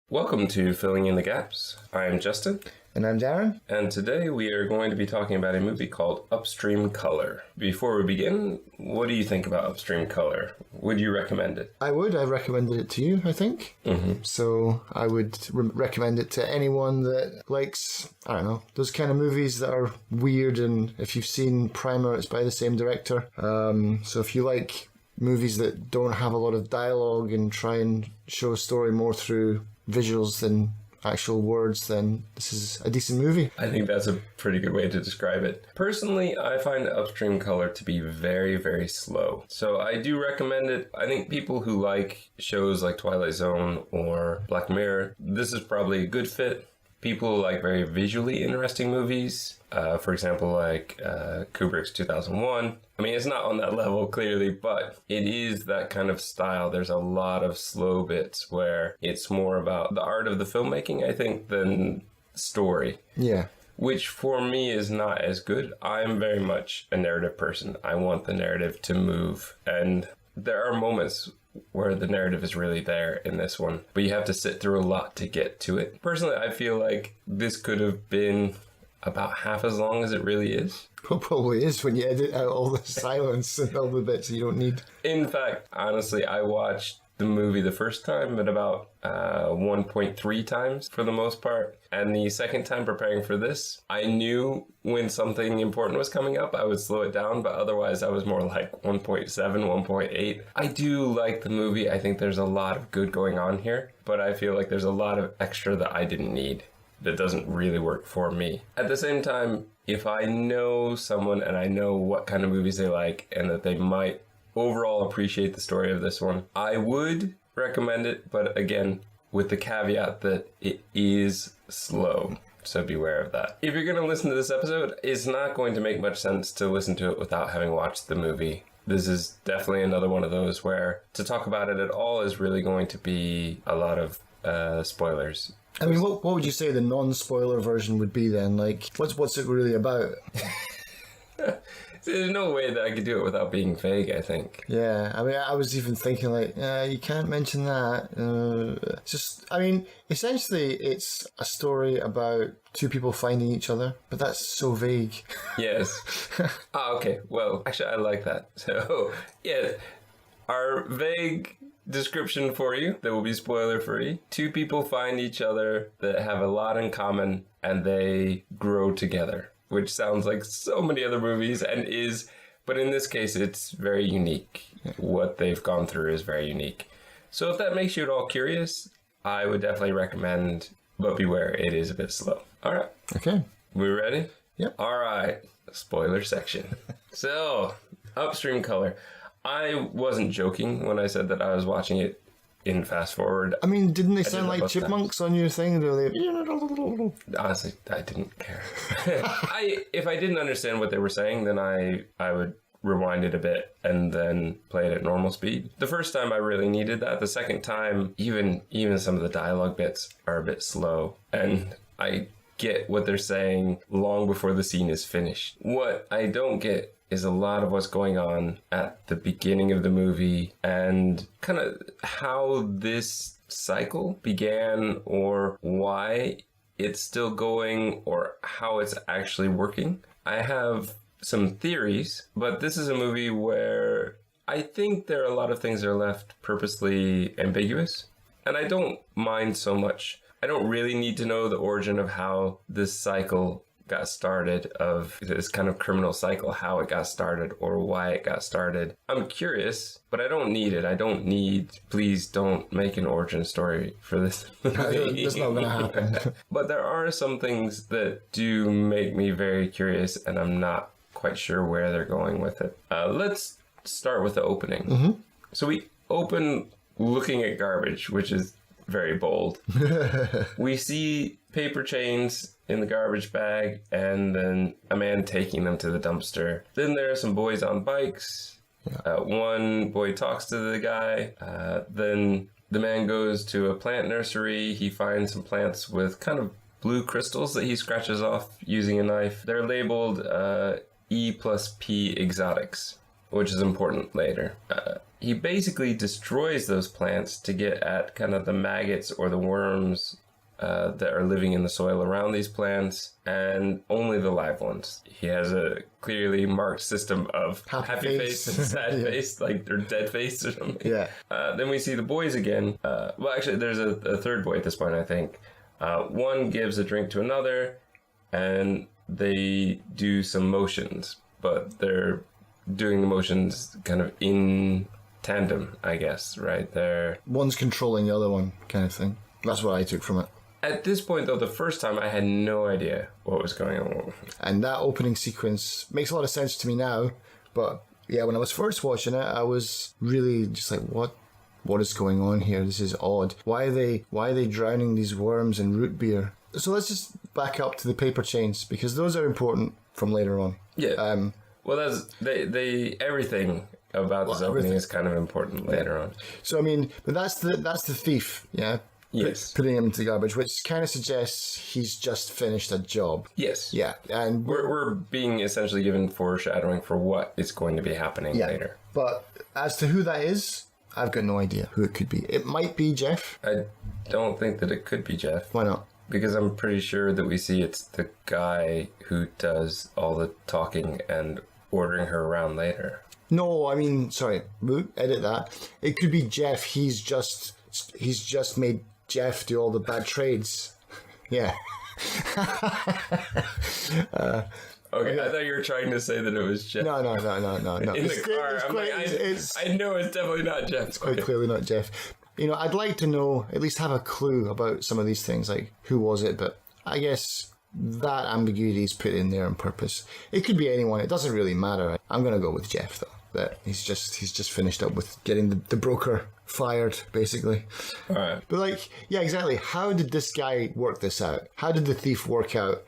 Welcome to Filling in the Gaps. I'm Justin. And I'm Darren. And today we are going to be talking about a movie called Upstream Color. Before we begin, what do you think about Upstream Color? Would you recommend it? I would. I recommended it to you, I think. Mm-hmm. So I would recommend it to anyone that likes, I don't know, those kind of movies that are weird. And if you've seen Primer, it's by the same director. So if you like movies that don't have a lot of dialogue and try and show a story more through visuals than actual words, then this is a decent movie. I think that's a pretty good way to describe it. Personally, I find Upstream Color to be very, very slow. So I do recommend it. I think people who like shows like Twilight Zone or Black Mirror, this is probably a good fit. People who like very visually interesting movies, for example, like Kubrick's 2001. I mean, it's not on that level, clearly, but it is that kind of style. There's a lot of slow bits where it's more about the art of the filmmaking, I think, than story. Yeah. Which for me is not as good. I'm very much a narrative person. I want the narrative to move. And there are moments where the narrative is really there in this one, but you have to sit through a lot to get to it. Personally, I feel like this could have been about half as long as it really is. It probably is when you edit out all the silence and all the bits you don't need. In fact, honestly, I watched the movie the first time at about 1.3 times for the most part. And the second time preparing for this, I knew when something important was coming up, I would slow it down, but otherwise I was more like 1.7, 1.8. I do like the movie. I think there's a lot of good going on here, but I feel like there's a lot of extra that I didn't need that doesn't really work for me. At the same time, if I know someone and I know what kind of movies they like and that they might overall appreciate the story of this one, I would recommend it, but again, with the caveat that it is slow. So beware of that. If you're going to listen to this episode, it's not going to make much sense to listen to it without having watched the movie. This is definitely another one of those where to talk about it at all is really going to be a lot of spoilers. I mean, what would you say the non-spoiler version would be then? Like, what's it really about? There's no way that I could do it without being vague, I think. Yeah, I mean, I was even thinking like, you can't mention that. Essentially, it's a story about two people finding each other, but that's so vague. Yes. Okay. Well, actually, I like that. So, yeah, our vague description for you that will be spoiler free. Two people find each other that have a lot in common and they grow together, which sounds like so many other movies and is, but in this case, it's very unique. What they've gone through is very unique. So if that makes you at all curious, I would definitely recommend, but beware, it is a bit slow. All right. Okay. We ready? Yep. All right. Spoiler section. So, Upstream Color. I wasn't joking when I said that I was watching it in fast forward. I mean, didn't they sound like chipmunks on your thing? Honestly, I didn't care. If I didn't understand what they were saying, then I would rewind it a bit and then play it at normal speed. The first time I really needed that. The second time, even some of the dialogue bits are a bit slow. And I get what they're saying long before the scene is finished. What I don't get is a lot of what's going on at the beginning of the movie and kind of how this cycle began or why it's still going or how it's actually working. I have some theories, but this is a movie where I think there are a lot of things that are left purposely ambiguous, and I don't mind so much. I don't really need to know the origin of how this cycle got started, of this kind of criminal cycle, how it got started or why it got started. I'm curious, but I don't need it. I don't need, please don't make an origin story for this movie. That's not going to happen. But there are some things that do make me very curious, and I'm not quite sure where they're going with it. Let's start with the opening. Mm-hmm. So we open looking at garbage, which is very bold. We see paper chains in the garbage bag and then a man taking them to the dumpster. Then there are some boys on bikes. One boy talks to the guy. Then the man goes to a plant nursery. He finds some plants with kind of blue crystals that he scratches off using a knife. They're labeled E+P exotics, which is important later. he basically destroys those plants to get at kind of the maggots or the worms that are living in the soil around these plants, and only the live ones. He has a clearly marked system of happy face and sad face, like they're dead face or something. Yeah. Then we see the boys again. Well, actually, there's a third boy at this point, I think. One gives a drink to another, and they do some motions, but they're doing the motions kind of in tandem, I guess, right? One's controlling the other one, kind of thing. That's what I took from it. At this point, though, the first time I had no idea what was going on. And that opening sequence makes a lot of sense to me now, but yeah, when I was first watching it, I was really just like, what is going on here? This is odd. Why are they drowning these worms in root beer? So let's just back up to the paper chains, because those are important from later on. Yeah. Well, that's everything about this opening is kind of important later on. So I mean, but that's the thief, yeah. Yes. Putting him into the garbage, which kind of suggests he's just finished a job. Yes. Yeah, and we're being essentially given foreshadowing for what is going to be happening later. But as to who that is, I've got no idea who it could be. It might be Jeff. I don't think that it could be Jeff. Why not? Because I'm pretty sure that we see it's the guy who does all the talking and ordering her around later. No, I mean, sorry, edit that. It could be Jeff. He's just made Jeff do all the bad trades. Yeah. Okay, I thought you were trying to say that it was Jeff. No. In the car, I know it's definitely not Jeff. It's quite clearly not Jeff. You know, I'd like to know, at least have a clue about some of these things, like who was it, but I guess that ambiguity is put in there on purpose. It could be anyone. It doesn't really matter. I'm going to go with Jeff, though. That he's just finished up with getting the broker fired, basically. All right. But like, yeah, exactly. How did this guy work this out? How did the thief work out?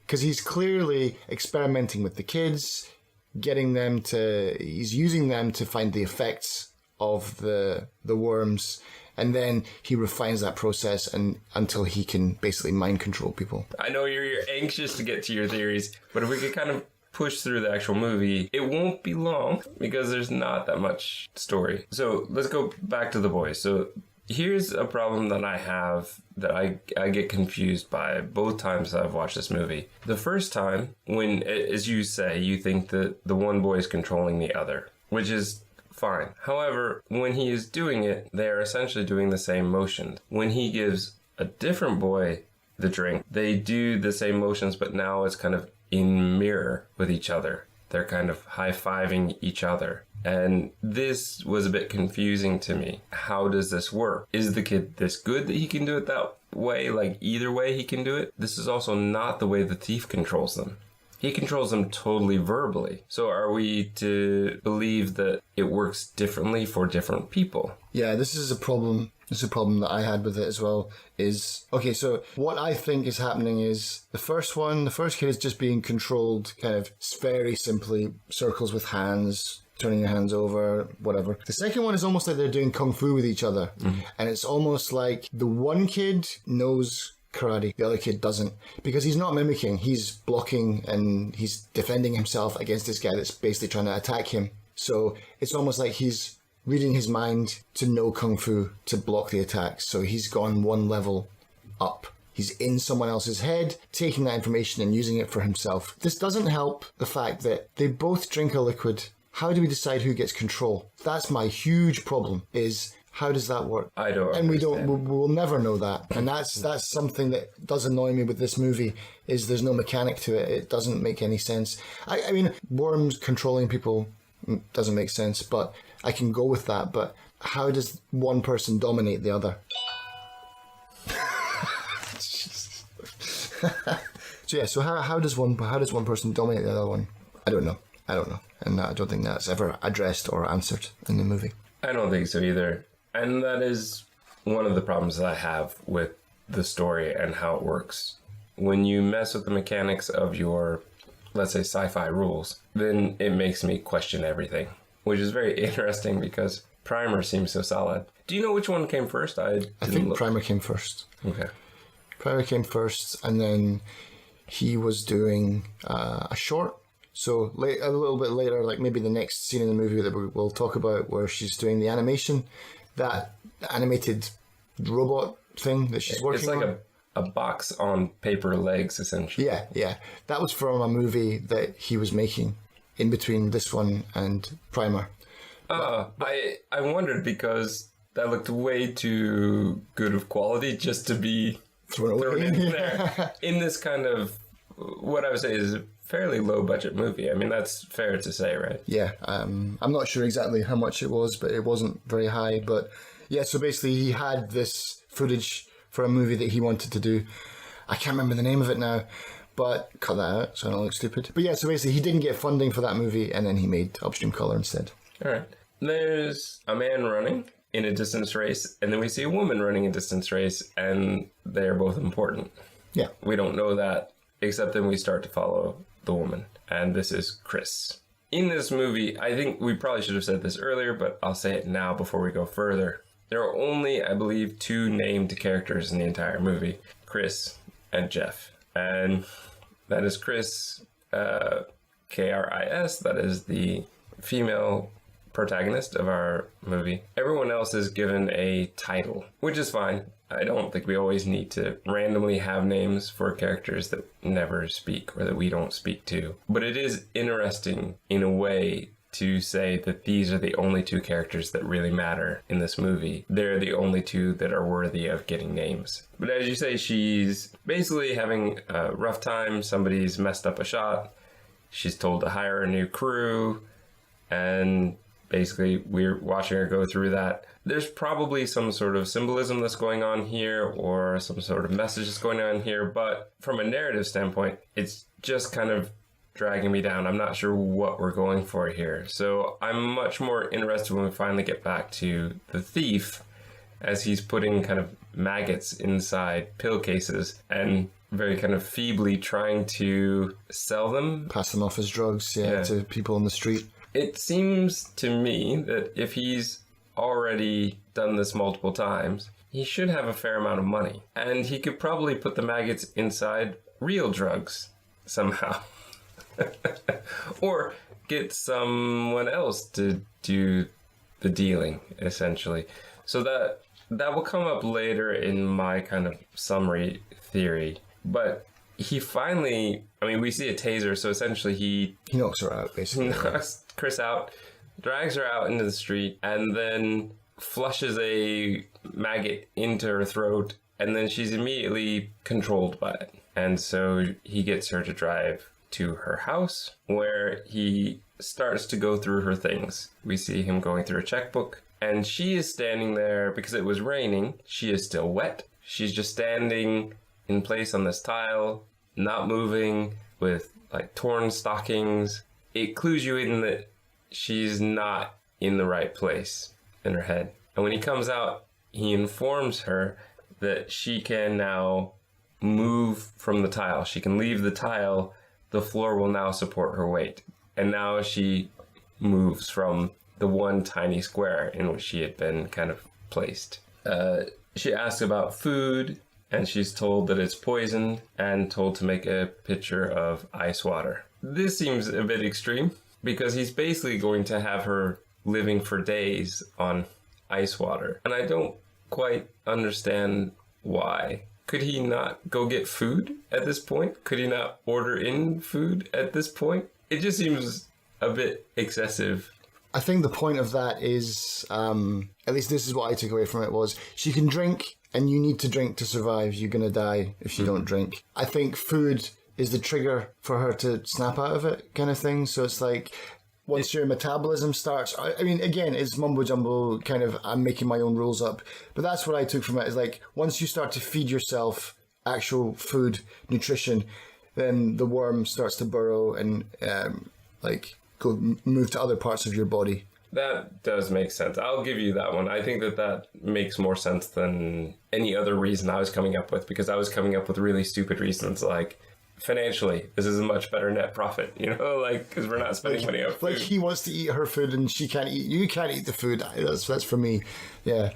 Because he's clearly experimenting with the kids, he's using them to find the effects of the worms, and then he refines that process until he can basically mind control people. I know you're anxious to get to your theories, but if we could kind of push through the actual movie, it won't be long because there's not that much story. So let's go back to the boys. So here's a problem that I have that I get confused by both times that I've watched this movie. The first time, when, as you say, you think that the one boy is controlling the other, which is fine. However, when he is doing it, they are essentially doing the same motions. When he gives a different boy the drink, they do the same motions, but now it's kind of in mirror with each other. They're kind of high-fiving each other. And this was a bit confusing to me. How does this work? Is the kid this good that he can do it that way? Like, either way he can do it? This is also not the way the thief controls them. He controls them totally verbally. So are we to believe that it works differently for different people? Yeah, this is a problem. This is a problem that I had with it as well. Okay, so what I think is happening is the first kid is just being controlled kind of very simply, circles with hands, turning your hands over, whatever. The second one is almost like they're doing kung fu with each other. Mm-hmm. And it's almost like the one kid knows karate, the other kid doesn't, because he's not mimicking, he's blocking and he's defending himself against this guy that's basically trying to attack him. So it's almost like he's reading his mind to know kung fu to block the attacks. So he's gone one level up. He's in someone else's head, taking that information and using it for himself. This doesn't help the fact that they both drink a liquid. How do we decide who gets control? That's my huge problem, is how does that work? I don't and understand. We'll never know that. And that's something that does annoy me with this movie, is there's no mechanic to it. It doesn't make any sense. I mean, worms controlling people doesn't make sense, but I can go with that. But how does one person dominate the other? So yeah, so how does one person dominate the other one? I don't know. And I don't think that's ever addressed or answered in the movie. I don't think so either. And that is one of the problems that I have with the story and how it works. When you mess with the mechanics of your, let's say, sci-fi rules, then it makes me question everything, which is very interesting because Primer seems so solid. Do you know which one came first? I think Primer came first. Okay. Primer came first, and then he was doing a short So a little bit later, like maybe the next scene in the movie that we'll talk about, where she's doing the animation, that animated robot thing that she's working on. It's like a box on paper legs, essentially. Yeah. That was from a movie that he was making in between this one and Primer. I wondered because that looked way too good of quality just to be thrown in there. In this kind of, what I would say is a fairly low budget movie. I mean, that's fair to say, right? Yeah. I'm not sure exactly how much it was, but it wasn't very high. But yeah, so basically he had this footage for a movie that he wanted to do. I can't remember the name of it now, but cut that out so I don't look stupid. But yeah, so basically he didn't get funding for that movie, and then he made Upstream Color instead. All right. There's a man running in a distance race, and then we see a woman running a distance race, and they're both important. Yeah. We don't know that, except then we start to follow the woman, and this is Chris. In this movie, I think we probably should have said this earlier, but I'll say it now before we go further. There are only, I believe, 2 named characters in the entire movie, Chris and Jeff. And that is Chris, K-R-I-S, that is the female protagonist of our movie. Everyone else is given a title, which is fine. I don't think we always need to randomly have names for characters that never speak or that we don't speak to. But it is interesting in a way to say that these are the only 2 characters that really matter in this movie. They're the only 2 that are worthy of getting names. But as you say, she's basically having a rough time. Somebody's messed up a shot. She's told to hire a new crew. And basically, we're watching her go through that. There's probably some sort of symbolism that's going on here or some sort of message that's going on here. But from a narrative standpoint, it's just kind of dragging me down. I'm not sure what we're going for here. So I'm much more interested when we finally get back to the thief, as he's putting kind of maggots inside pill cases and very kind of feebly trying to sell them. Pass them off as drugs, to people on the street. It seems to me that if he's already done this multiple times, he should have a fair amount of money. And he could probably put the maggots inside real drugs somehow. Or get someone else to do the dealing, essentially. So that will come up later in my kind of summary theory. But he finally, I mean, we see a taser, so essentially he knocks her out, basically. Knocks Chris out, drags her out into the street, and then flushes a maggot into her throat, and then she's immediately controlled by it. And so he gets her to drive to her house, where he starts to go through her things. We see him going through a checkbook, and she is standing there because it was raining. She is still wet. She's just standing in place on this tile, not moving, with like torn stockings. It clues you in that she's not in the right place in her head. And when he comes out, he informs her that she can now move from the tile. She can leave the tile. The floor will now support her weight. And now she moves from the one tiny square in which she had been kind of placed. She asks about food, and she's told that it's poisoned and told to make a pitcher of ice water. This seems a bit extreme because he's basically going to have her living for days on ice water. And I don't quite understand why. Could he not go get food at this point? Could he not order in food at this point? It just seems a bit excessive. I think the point of that is, at least this is what I took away from it, was she can drink, and you need to drink to survive. You're going to die if you don't drink. I think food is the trigger for her to snap out of it, kind of thing. So it's like, once your metabolism starts, I mean, again, it's mumbo jumbo, kind of, I'm making my own rules up. But that's what I took from it, is like, once you start to feed yourself actual food, nutrition, then the worm starts to burrow and, move to other parts of your body. That does make sense. I'll give you that one. I think that makes more sense than any other reason I was coming up with, because I was coming up with really stupid reasons like, financially, this is a much better net profit, because we're not spending money on food. Like, he wants to eat her food and she can't eat. You can't eat the food. That's for me. Yeah.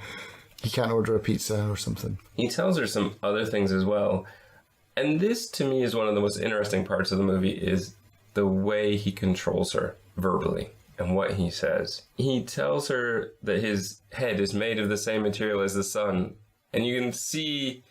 He can't order a pizza or something. He tells her some other things as well. And this, to me, is one of the most interesting parts of the movie, is the way he controls her verbally and what he says. He tells her that his head is made of the same material as the sun, and you can see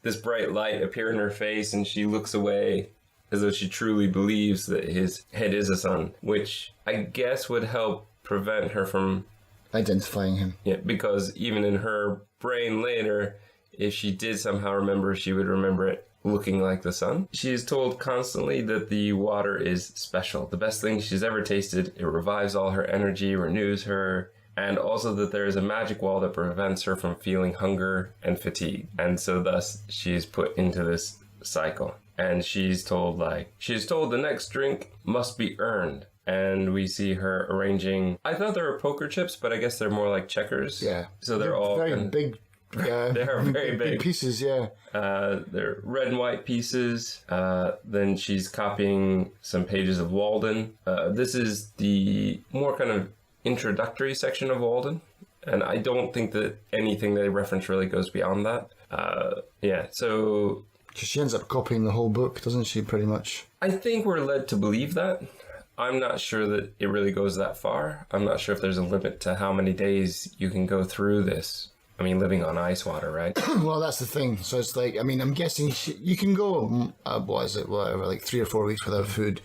this bright light appear in her face, and she looks away as though she truly believes that his head is a sun, which I guess would help prevent her from identifying him. Yeah, because even in her brain later, if she did somehow remember, she would remember it looking like the sun. She is told constantly that the water is special, the best thing she's ever tasted. It revives all her energy, renews her, and also that there is a magic wall that prevents her from feeling hunger and fatigue. And so thus she is put into this cycle. And she's told the next drink must be earned. And we see her arranging, I thought they were poker chips, but I guess they're more like checkers. Yeah. So they're all very big. Yeah, they are very big pieces, yeah. They're red and white pieces. Then she's copying some pages of Walden. This is the more kind of introductory section of Walden. And I don't think that anything they reference really goes beyond that. So... Because she ends up copying the whole book, doesn't she, pretty much? I think we're led to believe that. I'm not sure that it really goes that far. I'm not sure if there's a limit to how many days you can go through this. I mean, living on ice water, right? Well, that's the thing. So it's like, I mean, I'm guessing you can go, like 3 or 4 weeks without food.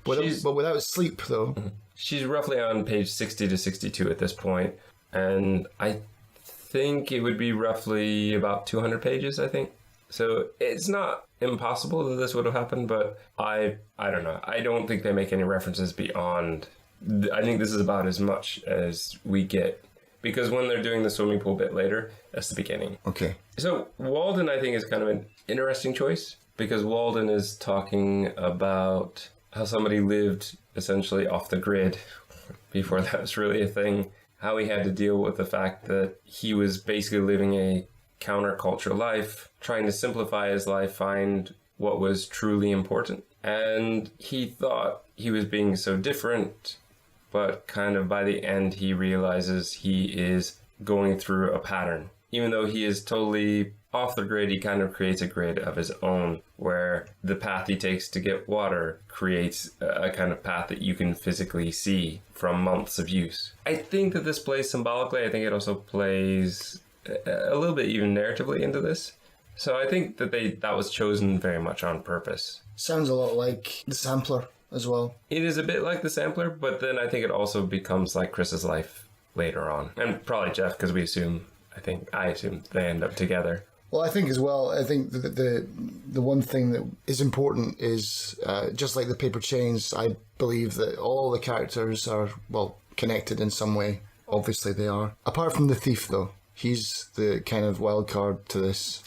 But without sleep, though. She's roughly on page 60 to 62 at this point. And I think it would be roughly about 200 pages, I think. So it's not impossible that this would have happened, but I don't know. I don't think they make any references beyond. I think this is about as much as we get, because when they're doing the swimming pool bit later, that's the beginning. Okay. So Walden, I think, is kind of an interesting choice, because Walden is talking about how somebody lived essentially off the grid before that was really a thing, how he had to deal with the fact that he was basically living a counterculture life, trying to simplify his life, find what was truly important. And he thought he was being so different, but kind of by the end he realizes he is going through a pattern. Even though he is totally off the grid, he kind of creates a grid of his own, where the path he takes to get water creates a kind of path that you can physically see from months of use. I think that this plays symbolically. I think it also plays a little bit even narratively into this. So I think that that was chosen very much on purpose. Sounds a lot like the Sampler as well. It is a bit like the Sampler, but then I think it also becomes like Chris's life later on. And probably Jeff, because I assume they end up together. Well, I think as well, the one thing that is important is, just like the paper chains, I believe that all the characters are, well, connected in some way. Obviously they are. Apart from the thief, though. He's the kind of wild card to this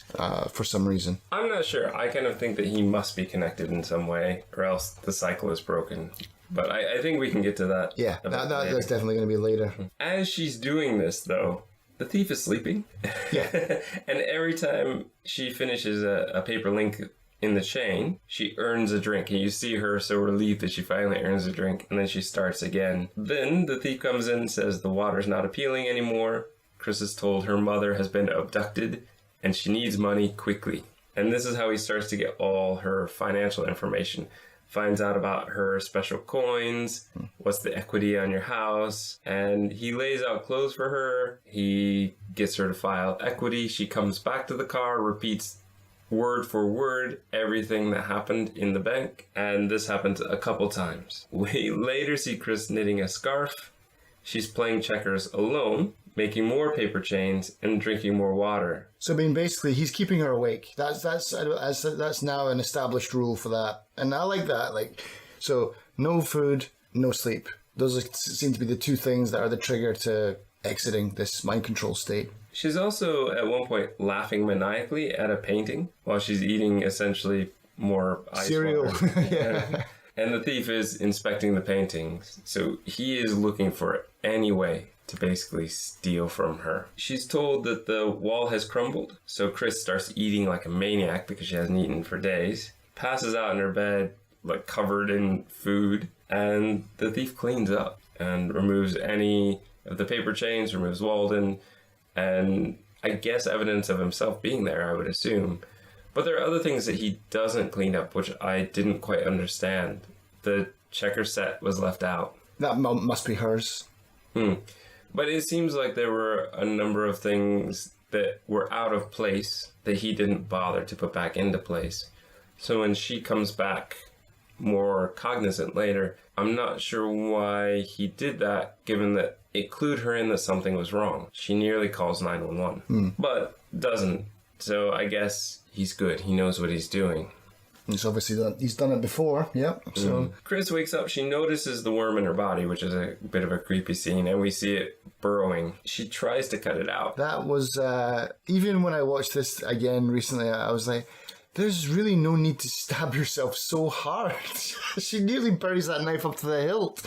for some reason. I'm not sure. I kind of think that he must be connected in some way, or else the cycle is broken. But I think we can get to that. Yeah, that's definitely going to be later. As she's doing this, though, the thief is sleeping. Yeah. And every time she finishes a paper link in the chain, she earns a drink. And you see her so relieved that she finally earns a drink. And then she starts again. Then the thief comes in and says the water's not appealing anymore. Chris is told her mother has been abducted and she needs money quickly. And this is how he starts to get all her financial information. Finds out about her special coins, what's the equity on your house, and he lays out clothes for her. He gets her to file equity. She comes back to the car, repeats word for word everything that happened in the bank, and this happens a couple times. We later see Chris knitting a scarf. She's playing checkers alone, making more paper chains, and drinking more water. So, I mean, basically, he's keeping her awake. That's now an established rule for that. And I like that. So, no food, no sleep. Those seem to be the two things that are the trigger to exiting this mind control state. She's also, at one point, laughing maniacally at a painting while she's eating, essentially, more ice cereal. Yeah. And the thief is inspecting the paintings. So, he is looking for any way to basically steal from her. She's told that the wall has crumbled, so Chris starts eating like a maniac because she hasn't eaten for days. Passes out in her bed, like covered in food, and the thief cleans up and removes any of the paper chains, removes Walden, and I guess evidence of himself being there, I would assume. But there are other things that he doesn't clean up, which I didn't quite understand. the checker set was left out. That must be hers. But it seems like there were a number of things that were out of place that he didn't bother to put back into place. So when she comes back more cognizant later, I'm not sure why he did that, given that it clued her in that something was wrong. She nearly calls 911, but doesn't. So I guess he's good. He knows what he's doing. He's obviously he's done it before, yep. So Chris wakes up, she notices the worm in her body, which is a bit of a creepy scene, and we see it burrowing. She tries to cut it out. that was, even when I watched this again recently, I was like, there's really no need to stab yourself so hard. She nearly buries that knife up to the hilt.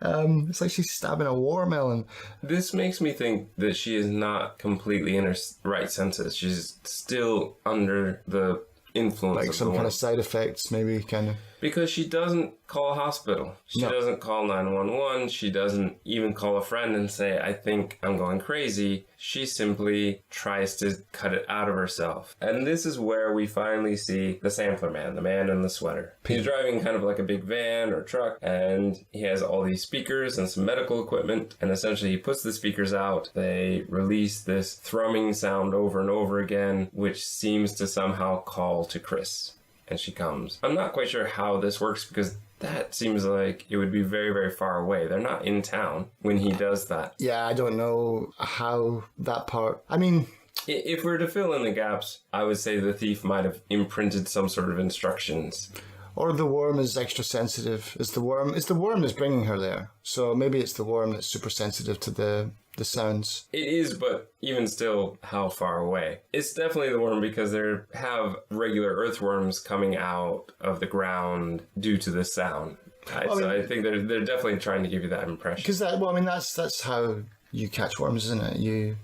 It's like she's stabbing a watermelon. This makes me think that she is not completely in her right senses. She's still under the influence Like of some the kind worm. of side effects, maybe, kind of. Because she doesn't call a hospital. She No. doesn't call 911. She doesn't even call a friend and say, I think I'm going crazy. She simply tries to cut it out of herself. And this is where we finally see the sampler man, the man in the sweater. He's driving kind of like a big van or truck, and he has all these speakers and some medical equipment. And essentially he puts the speakers out. They release this thrumming sound over and over again, which seems to somehow call to Chris. And she comes. I'm not quite sure how this works because that seems like it would be very, very far away. They're not in town when he does that. Yeah, I don't know how that part... I mean... If we're to fill in the gaps, I would say the thief might have imprinted some sort of instructions. Or the worm is extra sensitive. It's the worm that's bringing her there. So maybe it's the worm that's super sensitive to the sounds. It is, but even still, how far away? It's definitely the worm because there have regular earthworms coming out of the ground due to the sound. So I think they're definitely trying to give you that impression. Because that's how you catch worms, isn't it?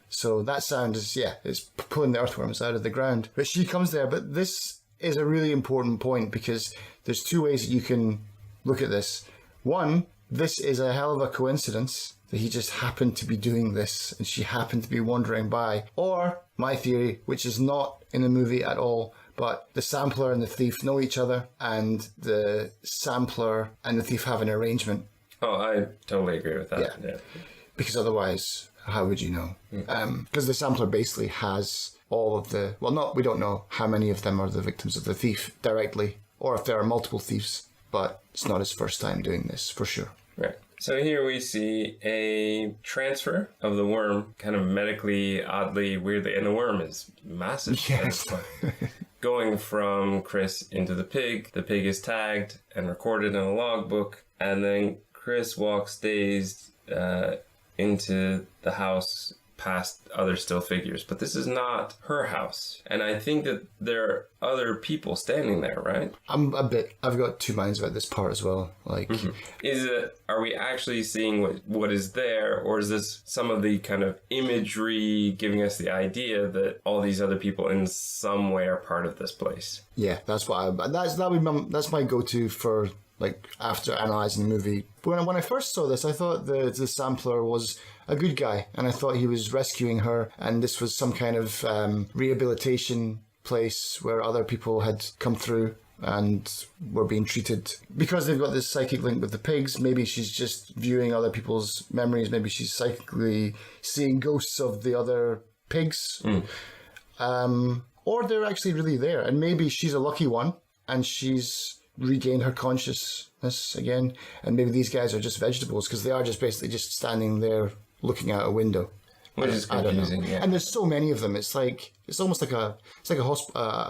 So that sound is, it's pulling the earthworms out of the ground. But she comes there, but this is a really important point because there's two ways that you can look at this. One, this is a hell of a coincidence that he just happened to be doing this and she happened to be wandering by. Or my theory, which is not in the movie at all, but the sampler and the thief know each other and the sampler and the thief have an arrangement. Oh, I totally agree with that. Yeah. Because otherwise, how would you know? Because the sampler basically has all of the... Well, we don't know how many of them are the victims of the thief directly, or if there are multiple thieves, but it's not his first time doing this, for sure. Right. So here we see a transfer of the worm, kind of medically, oddly, weirdly, and the worm is massive. Yes. Going from Chris into the pig is tagged and recorded in a logbook, and then Chris walks dazed into the house past other still figures. But this is not her house. And I think that there are other people standing there, right? I've got two minds about this part as well. Like, Are we actually seeing what is there, or is this some of the kind of imagery giving us the idea that all these other people in some way are part of this place? Yeah, that's my go-to for, like, after analysing the movie. When I first saw this, I thought the sampler was a good guy, and I thought he was rescuing her, and this was some kind of rehabilitation place where other people had come through and were being treated. Because they've got this psychic link with the pigs, maybe she's just viewing other people's memories, maybe she's psychically seeing ghosts of the other pigs. Or they're actually really there, and maybe she's a lucky one, and she's regained her consciousness again, and maybe these guys are just vegetables because they are just basically just standing there looking out a window. Which is confusing, yeah. And there's so many of them. It's almost like a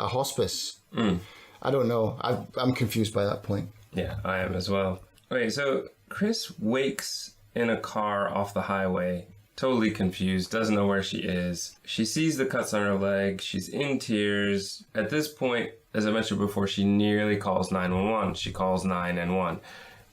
hospice. I don't know. I'm confused by that point. Yeah, I am as well. Okay, so Chris wakes in a car off the highway, totally confused, doesn't know where she is. She sees the cuts on her leg. She's in tears. At this point, as I mentioned before, she nearly calls 911. She calls 911,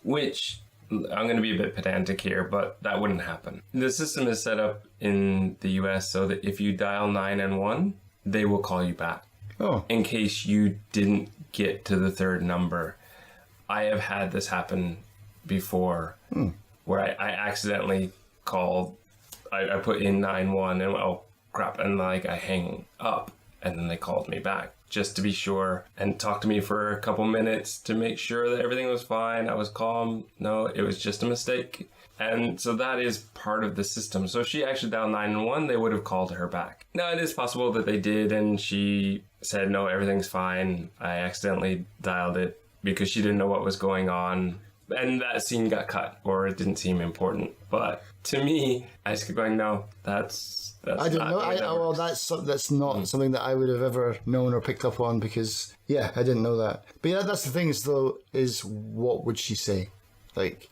which I'm going to be a bit pedantic here, but that wouldn't happen. The system is set up in the US so that if you dial 911, they will call you back. Oh. In case you didn't get to the third number. I have had this happen before where I accidentally called, I put in 911 and oh crap, and like I hang up And then they called me back just to be sure and talked to me for a couple minutes to make sure that everything was fine. I was calm. No, it was just a mistake. And so that is part of the system. So if she actually dialed 911, they would have called her back. Now, it is possible that they did, and she said, no, everything's fine. I accidentally dialed it because she didn't know what was going on. And that scene got cut, or it didn't seem important. But to me, I just kept going, no, that's I didn't know. Well, that's not something that I would have ever known or picked up on because, yeah, I didn't know that. But yeah, that's the thing is, though, is what would she say? Like,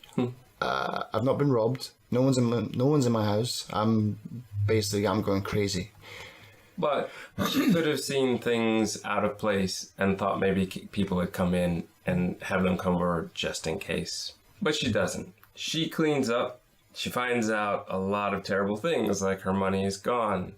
I've not been robbed. No one's in my house. I'm going crazy. But she could have seen things out of place and thought maybe people had come in and have them come over just in case. But she doesn't. She cleans up. She finds out a lot of terrible things, like her money is gone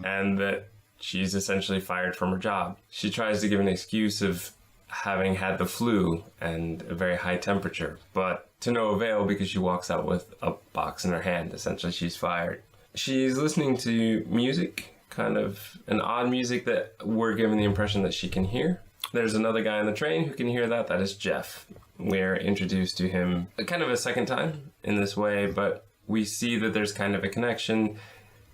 and that she's essentially fired from her job. She tries to give an excuse of having had the flu and a very high temperature, but to no avail because she walks out with a box in her hand. Essentially, she's fired. She's listening to music, kind of an odd music that we're given the impression that she can hear. There's another guy on the train who can hear that. That is Jeff. We're introduced to him kind of a second time in this way, but we see that there's kind of a connection.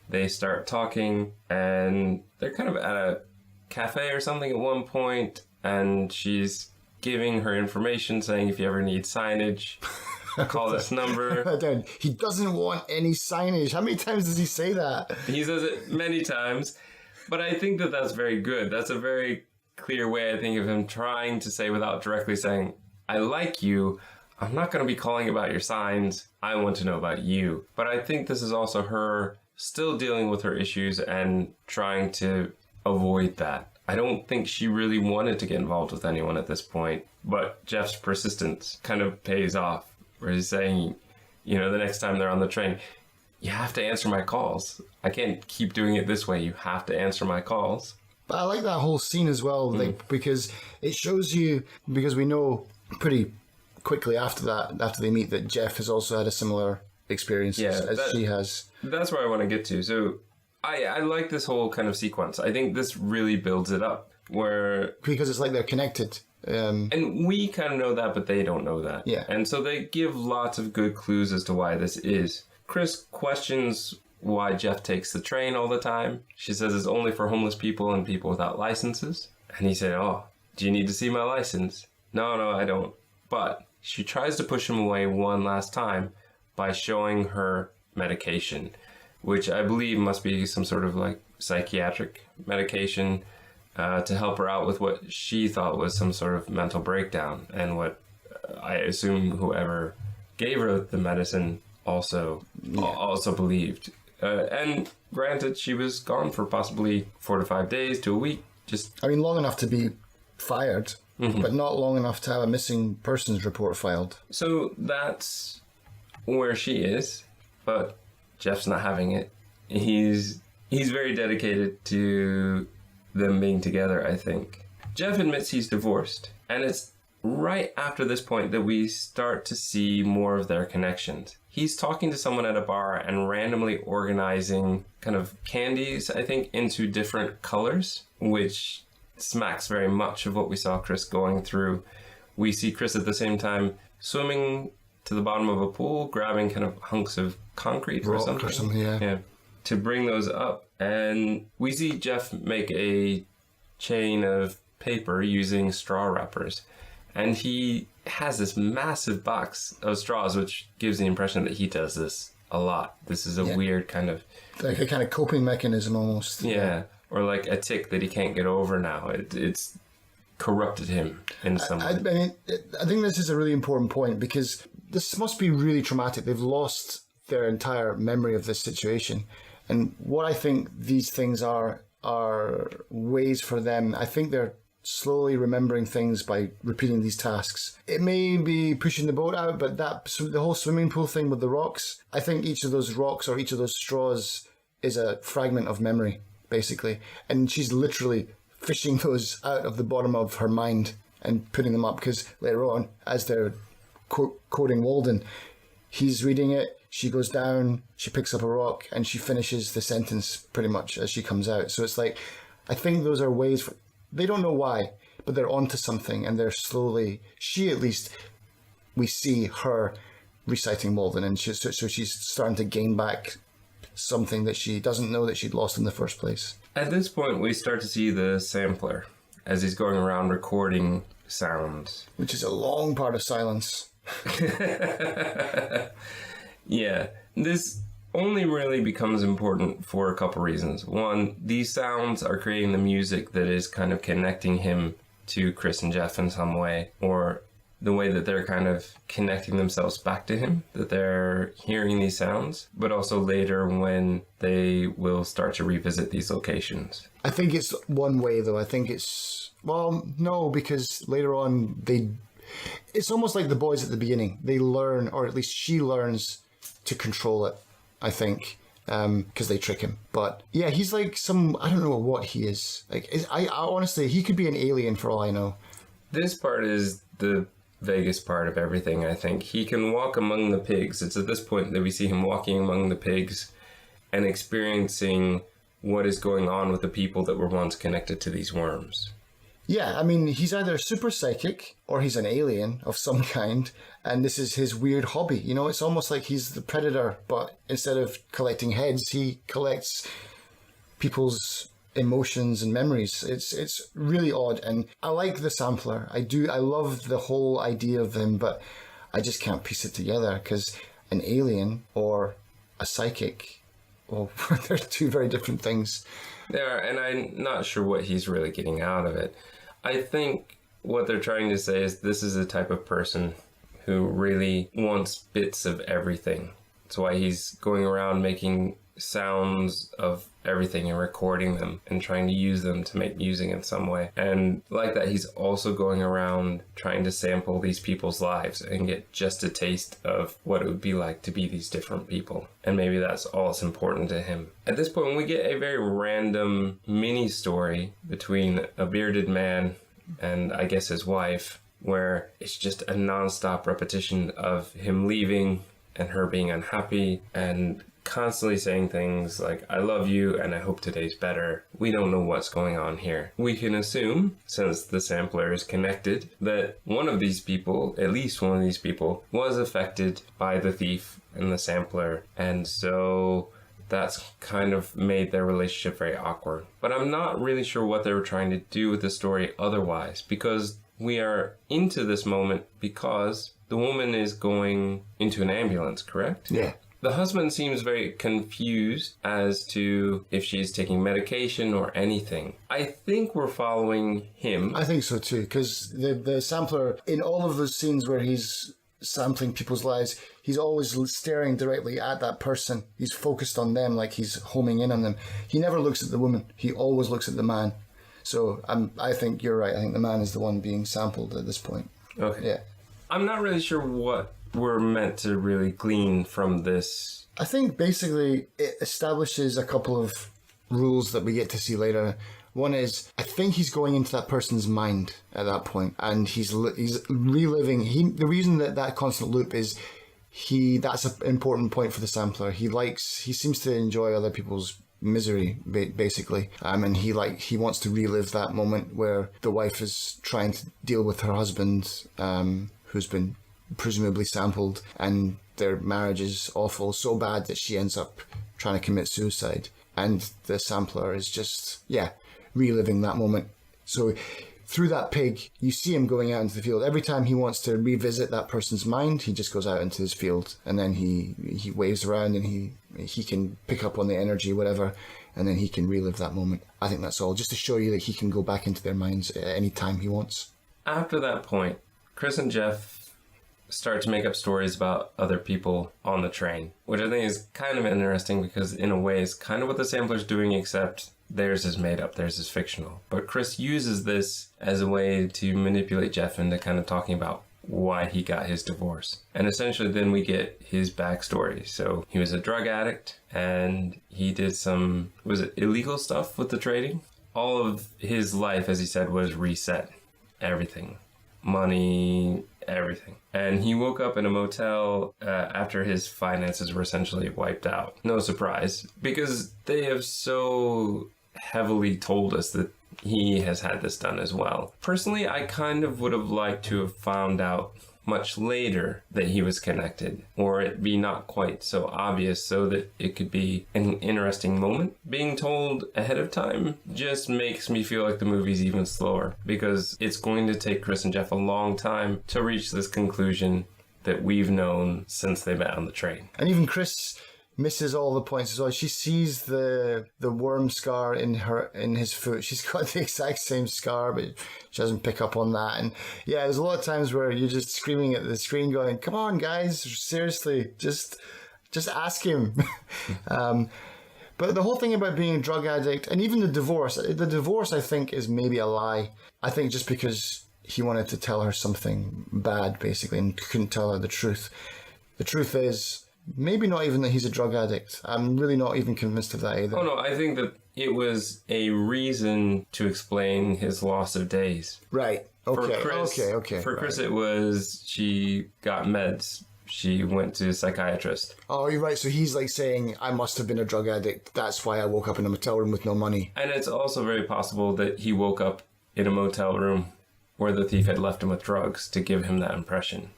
They start talking, and they're kind of at a cafe or something at one point, and she's giving her information, saying if you ever need signage, call this number. He doesn't want any signage. How many times does he say that? He says it many times, but I think that that's very good. That's a very clear way, I think, of him trying to say without directly saying, I like you. I'm not going to be calling about your signs. I want to know about you. But I think this is also her still dealing with her issues and trying to avoid that. I don't think she really wanted to get involved with anyone at this point, but Jeff's persistence kind of pays off, where he's saying, the next time they're on the train, you have to answer my calls. I can't keep doing it this way. You have to answer my calls. But I like that whole scene as well, because it shows you, because we know pretty quickly after they meet, that Jeff has also had a similar experience as she has. That's where I want to get to. So I like this whole kind of sequence. I think this really builds it up, because it's like they're connected. And we kind of know that, but they don't know that. Yeah. And so they give lots of good clues as to why this is. Chris questions why Jeff takes the train all the time. She says it's only for homeless people and people without licenses. And he said, oh, do you need to see my license? No, I don't. But she tries to push him away one last time by showing her medication, which I believe must be some sort of like psychiatric medication to help her out with what she thought was some sort of mental breakdown, and what I assume whoever gave her the medicine also believed. And granted, she was gone for possibly 4 to 5 days to a week. Long enough to be fired, but not long enough to have a missing persons report filed. So that's where she is, but Jeff's not having it. He's very dedicated to them being together, I think. Jeff admits he's divorced, and it's right after this point that we start to see more of their connections. He's talking to someone at a bar and randomly organizing kind of candies, I think, into different colors, which smacks very much of what we saw Chris going through. We see Chris at the same time swimming to the bottom of a pool, grabbing kind of hunks of concrete or something. Yeah, to bring those up. And we see Jeff make a chain of paper using straw wrappers. And he has this massive box of straws, which gives the impression that he does this a lot. This is a weird kind of... like a kind of coping mechanism almost. Yeah, or like a tick that he can't get over now. It's corrupted him in some way. I think this is a really important point, because this must be really traumatic. They've lost their entire memory of this situation. And what I think these things are ways for them. I think they're slowly remembering things by repeating these tasks. It may be pushing the boat out, but the whole swimming pool thing with the rocks, I think each of those rocks or each of those straws is a fragment of memory, basically. And she's literally fishing those out of the bottom of her mind and putting them up, because later on, as they're quoting Walden, he's reading it, she goes down, she picks up a rock, and she finishes the sentence pretty much as she comes out. So it's like, I think those are ways for, they don't know why, but they're onto something, and they're slowly, she at least, we see her reciting Walden, and so she's starting to gain back something that she doesn't know that she'd lost in the first place. At this point, we start to see the sampler as he's going around recording sounds. Which is a long part of silence. Yeah, this only really becomes important for a couple reasons. One, these sounds are creating the music that is kind of connecting him to Chris and Jeff in some way, or the way that they're kind of connecting themselves back to him, that they're hearing these sounds, but also later when they will start to revisit these locations. I think it's one way, though. I think it's, well, no, because later on, it's almost like the boys at the beginning. They learn, or at least she learns to control it, I think, because they trick him. But yeah, he's like I don't know what he is. Like, I honestly, he could be an alien for all I know. This part is the vaguest part of everything, I think. He can walk among the pigs. It's at this point that we see him walking among the pigs and experiencing what is going on with the people that were once connected to these worms. Yeah, I mean, he's either super psychic or he's an alien of some kind, and this is his weird hobby. You know, it's almost like he's the predator, but instead of collecting heads, he collects people's emotions and memories. It's really odd, and I like the sampler. I love the whole idea of him, but I just can't piece it together, because an alien or a psychic, well, they're two very different things. They are, and I'm not sure what he's really getting out of it. I think what they're trying to say is this is a type of person who really wants bits of everything. That's why he's going around making sounds of everything and recording them and trying to use them to make music in some way. And like that, he's also going around trying to sample these people's lives and get just a taste of what it would be like to be these different people. And maybe that's all that's important to him. At this point, we get a very random mini story between a bearded man and I guess his wife, where it's just a non-stop repetition of him leaving and her being unhappy and constantly saying things like, I love you and I hope today's better. We don't know what's going on here. We can assume, since the sampler is connected, that one of these people, at least one of these people, was affected by the thief and the sampler, and so that's kind of made their relationship very awkward. But I'm not really sure what they were trying to do with the story otherwise, because we are into this moment because the woman is going into an ambulance, correct? Yeah. The husband seems very confused as to if she's taking medication or anything. I think we're following him. I think so too, because the sampler, in all of those scenes where he's sampling people's lives, he's always staring directly at that person. He's focused on them, like he's homing in on them. He never looks at the woman. He always looks at the man. So I think you're right. I think the man is the one being sampled at this point. Okay. Yeah. I'm not really sure what we're meant to really glean from this. I think basically it establishes a couple of rules that we get to see later. One is, I think he's going into that person's mind at that point, and he's reliving. The reason that constant loop is that's an important point for the sampler. He seems to enjoy other people's misery, basically, and he wants to relive that moment where the wife is trying to deal with her husband, who's been presumably sampled, and their marriage is awful, so bad that she ends up trying to commit suicide, and the sampler is just reliving that moment. So through that pig, you see him going out into the field. Every time he wants to revisit that person's mind, he just goes out into his field, and then he waves around, and he can pick up on the energy, whatever, and then he can relive that moment. I think that's all, just to show you that he can go back into their minds at any time he wants. After that point, Chris and Jeff start to make up stories about other people on the train, which I think is kind of interesting because in a way it's kind of what the sampler's doing, except theirs is made up, theirs is fictional. But Chris uses this as a way to manipulate Jeff into kind of talking about why he got his divorce. And essentially then we get his backstory. So he was a drug addict and he did some, was it illegal stuff with the trading? All of his life, as he said, was reset. Everything. Money, everything. And he woke up in a motel after his finances were essentially wiped out. No surprise, because they have so heavily told us that he has had this done as well. Personally, I kind of would have liked to have found out much later that he was connected, or it be not quite so obvious, so that it could be an interesting moment. Being told ahead of time just makes me feel like the movie's even slower, because it's going to take Chris and Jeff a long time to reach this conclusion that we've known since they met on the train. And even Chris misses all the points as well. She sees the worm scar in his foot. She's got the exact same scar, but she doesn't pick up on that. And yeah, there's a lot of times where you're just screaming at the screen going, come on guys, seriously, just ask him. But the whole thing about being a drug addict, and even the divorce I think is maybe a lie. I think just because he wanted to tell her something bad basically and couldn't tell her the truth. The truth is, maybe not even that he's a drug addict. I'm really not even convinced of that either. Oh no, I think that it was a reason to explain his loss of days. Right. Okay. For Chris, okay. For Chris, it was she got meds. She went to a psychiatrist. Oh, you're right. So he's like saying, I must have been a drug addict. That's why I woke up in a motel room with no money. And it's also very possible that he woke up in a motel room where the thief had left him with drugs to give him that impression.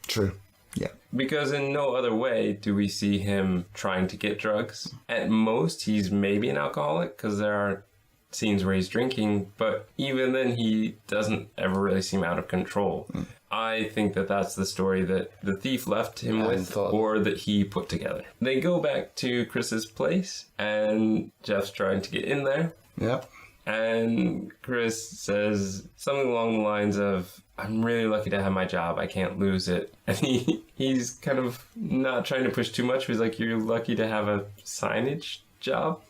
True. Yeah. Because in no other way do we see him trying to get drugs. At most, he's maybe an alcoholic, because there are scenes where he's drinking, but even then he doesn't ever really seem out of control. I think that that's the story that the thief left him with, or that he put together. They go back to Chris's place, and Jeff's trying to get in there. Yep. And Chris says something along the lines of, I'm really lucky to have my job. I can't lose it. And he's kind of not trying to push too much. He's like, you're lucky to have a signage job.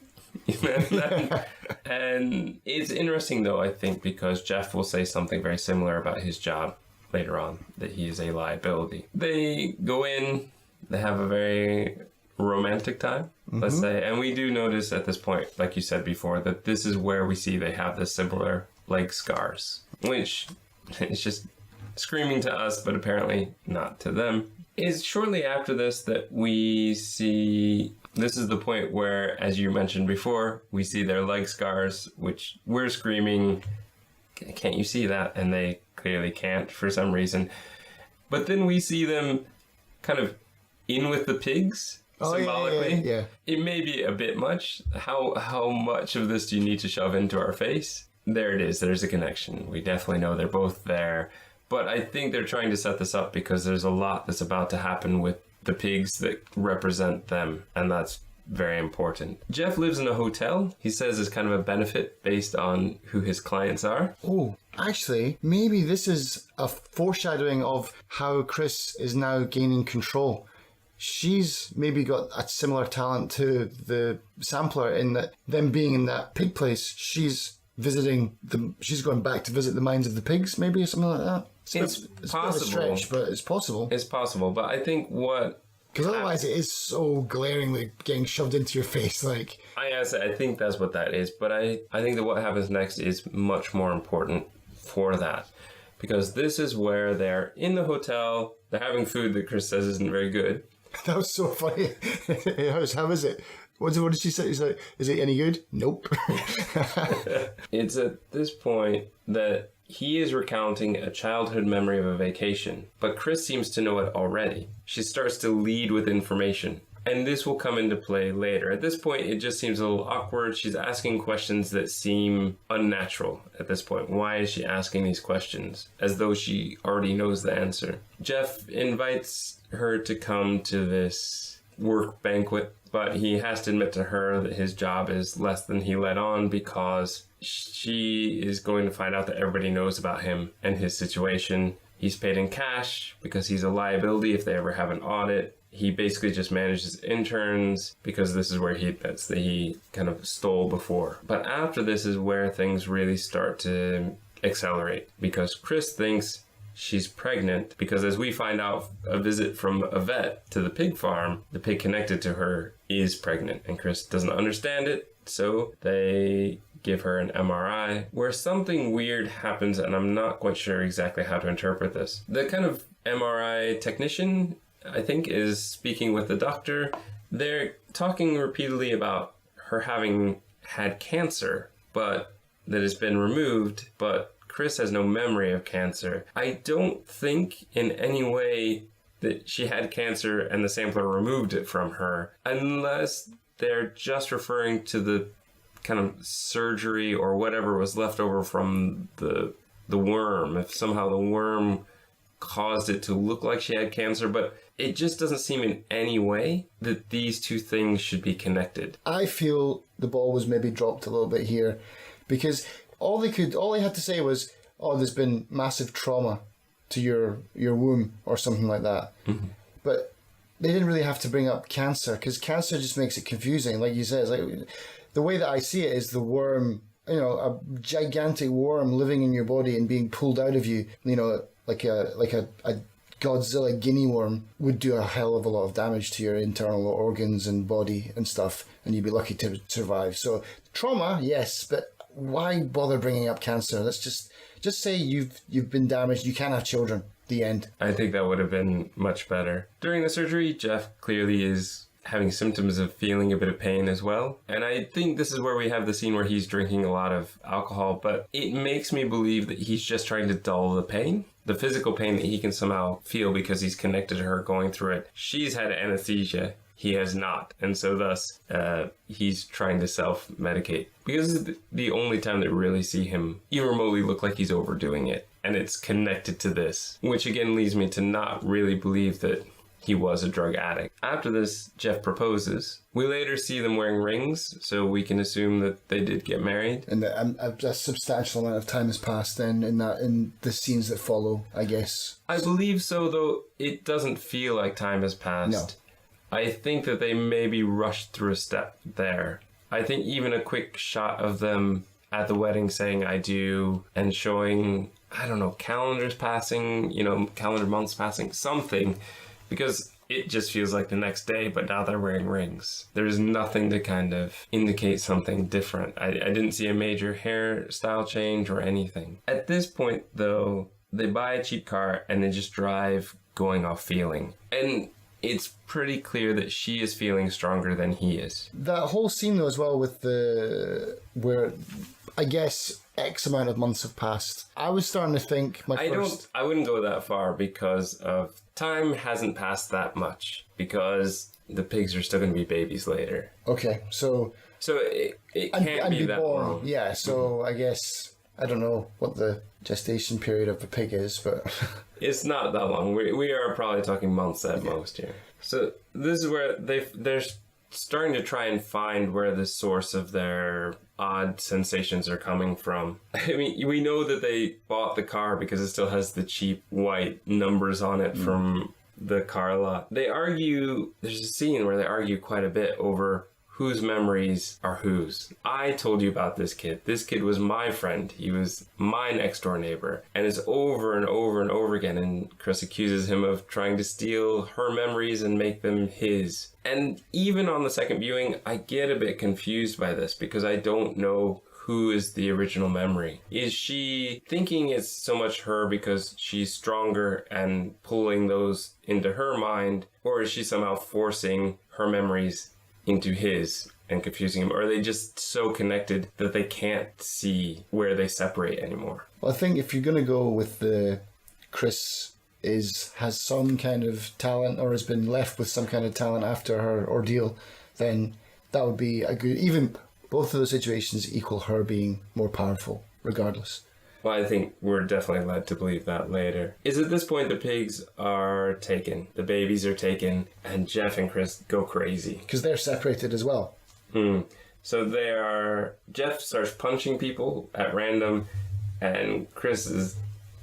And it's interesting, though, I think, because Jeff will say something very similar about his job later on, that he is a liability. They go in. They have a very romantic time, let's say. And we do notice at this point, like you said before, that this is where we see they have the similar leg scars, which is just screaming to us, but apparently not to them. It's shortly after this that we see, this is the point where, as you mentioned before, we see their leg scars, which we're screaming, can't you see that? And they clearly can't for some reason. But then we see them kind of in with the pigs. Symbolically, yeah. It may be a bit much. How much of this do you need to shove into our face? There it is. There's a connection. We definitely know they're both there. But I think they're trying to set this up because there's a lot that's about to happen with the pigs that represent them, and that's very important. Jeff lives in a hotel. He says it's kind of a benefit based on who his clients are. Oh, actually, maybe this is a foreshadowing of how Chris is now gaining control. She's maybe got a similar talent to the sampler in that them being in that pig place, she's going back to visit the minds of the pigs, maybe, or something like that. It's possible. A bit of a stretch, but it's possible. It's possible, but I think because otherwise it is so glaringly getting shoved into your face, like... I think that's what that is, but I think that what happens next is much more important for that. Because this is where they're in the hotel, they're having food that Chris says isn't very good. That was so funny. How is it? What did she say? He's like, is it any good? Nope. It's at this point that he is recounting a childhood memory of a vacation, but Chris seems to know it already. She starts to lead with information, and this will come into play later. At this point, it just seems a little awkward. She's asking questions that seem unnatural at this point. Why is she asking these questions? As though she already knows the answer. Jeff invites her to come to this work banquet, but he has to admit to her that his job is less than he let on, because she is going to find out that everybody knows about him and his situation. He's paid in cash because he's a liability if they ever have an audit. He basically just manages interns because this is where he admits that he kind of stole before. But after this is where things really start to accelerate, because Chris thinks she's pregnant, because as we find out, a visit from a vet to the pig farm, the pig connected to her is pregnant, and Chris doesn't understand it, so they give her an MRI where something weird happens, and I'm not quite sure exactly how to interpret this. The kind of MRI technician, I think, is speaking with the doctor. They're talking repeatedly about her having had cancer, but that has been removed, but Chris has no memory of cancer. I don't think in any way that she had cancer and the sampler removed it from her, unless they're just referring to the kind of surgery or whatever was left over from the worm. If somehow the worm caused it to look like she had cancer, but it just doesn't seem in any way that these two things should be connected. I feel the ball was maybe dropped a little bit here, because all they had to say was, oh, there's been massive trauma to your womb or something like that. Mm-hmm. But they didn't really have to bring up cancer, because cancer just makes it confusing. Like you said, like, the way that I see it is the worm, a gigantic worm living in your body and being pulled out of you, like a Godzilla guinea worm would do a hell of a lot of damage to your internal organs and body and stuff, and you'd be lucky to survive. So trauma, yes, but why bother bringing up cancer? Let's just say you've been damaged. You can't have children. The end. I think that would have been much better. During the surgery, Jeff clearly is having symptoms of feeling a bit of pain as well. And I think this is where we have the scene where he's drinking a lot of alcohol, but it makes me believe that he's just trying to dull the pain. The physical pain that he can somehow feel because he's connected to her going through it. She's had anesthesia. He has not. And so thus, he's trying to self-medicate. Because this is the only time that we really see him even remotely look like he's overdoing it. And it's connected to this. Which again leads me to not really believe that he was a drug addict. After this, Jeff proposes. We later see them wearing rings, so we can assume that they did get married. And a substantial amount of time has passed then in the scenes that follow, I guess. I believe so, though it doesn't feel like time has passed. No. I think that they maybe rushed through a step there. I think even a quick shot of them at the wedding saying I do and showing, I don't know, calendars passing, calendar months passing, something. Because it just feels like the next day, but now they're wearing rings. There's nothing to kind of indicate something different. I didn't see a major hairstyle change or anything. At this point, though, they buy a cheap car and they just drive going off feeling. And it's pretty clear that she is feeling stronger than he is. That whole scene, though, as well, with where I guess X amount of months have passed. I was starting to think I wouldn't go that far because of time hasn't passed that much, because the pigs are still going to be babies later. Okay, so it can't be that born. long. Yeah, so I guess I don't know what the gestation period of a pig is, but it's not that long. We are probably talking months at most here. So this is where they're starting to try and find where the source of their odd sensations are coming from. I mean, we know that they bought the car because it still has the cheap white numbers on it from the car lot. They argue, there's a scene where they argue quite a bit over whose memories are whose. I told you about this kid. This kid was my friend. He was my next door neighbor. And it's over and over and over again. And Chris accuses him of trying to steal her memories and make them his. And even on the second viewing, I get a bit confused by this because I don't know who is the original memory. Is she thinking it's so much her because she's stronger and pulling those into her mind? Or is she somehow forcing her memories into his and confusing him? Or are they just so connected that they can't see where they separate anymore? Well, I think if you're going to go with the Chris has some kind of talent or has been left with some kind of talent after her ordeal, then that would be a good, even both of those situations equal her being more powerful regardless. Well, I think we're definitely led to believe that later. Is at this point the pigs are taken, the babies are taken, and Jeff and Chris go crazy. Because they're separated as well. So Jeff starts punching people at random, and Chris is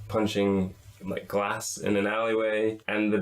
punching like glass in an alleyway, and the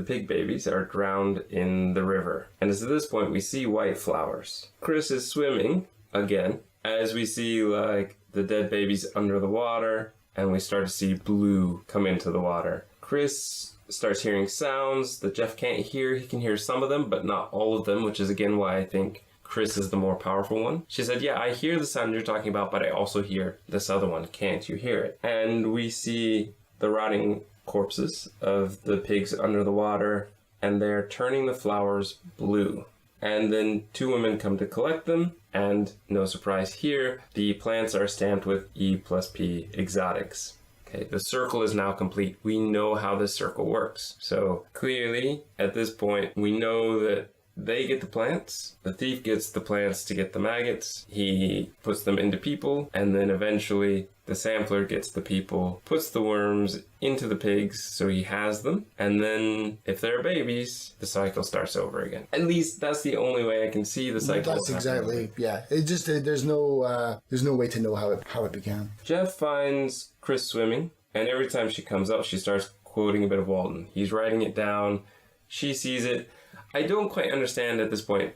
pig babies are drowned in the river. And it's at this point we see white flowers. Chris is swimming again, as we see like the dead babies under the water, and we start to see blue come into the water. Chris starts hearing sounds that Jeff can't hear. He can hear some of them, but not all of them, which is again why I think Chris is the more powerful one. She said, yeah, I hear the sound you're talking about, but I also hear this other one. Can't you hear it? And we see the rotting corpses of the pigs under the water, and they're turning the flowers blue. and then 2 women come to collect them, and no surprise here, the plants are stamped with E+P exotics. Okay, the circle is now complete. We know how this circle works. So clearly, at this point, we know that they get the plants, the thief gets the plants to get the maggots, he puts them into people, and then eventually the sampler gets the people, puts the worms into the pigs so he has them, and then if they're babies, the cycle starts over again. At least that's the only way I can see the cycle. That's exactly, yeah. It just, there's no way to know how it began. Jeff finds Chris swimming, and every time she comes up, she starts quoting a bit of Walden. He's writing it down, she sees it. I don't quite understand at this point,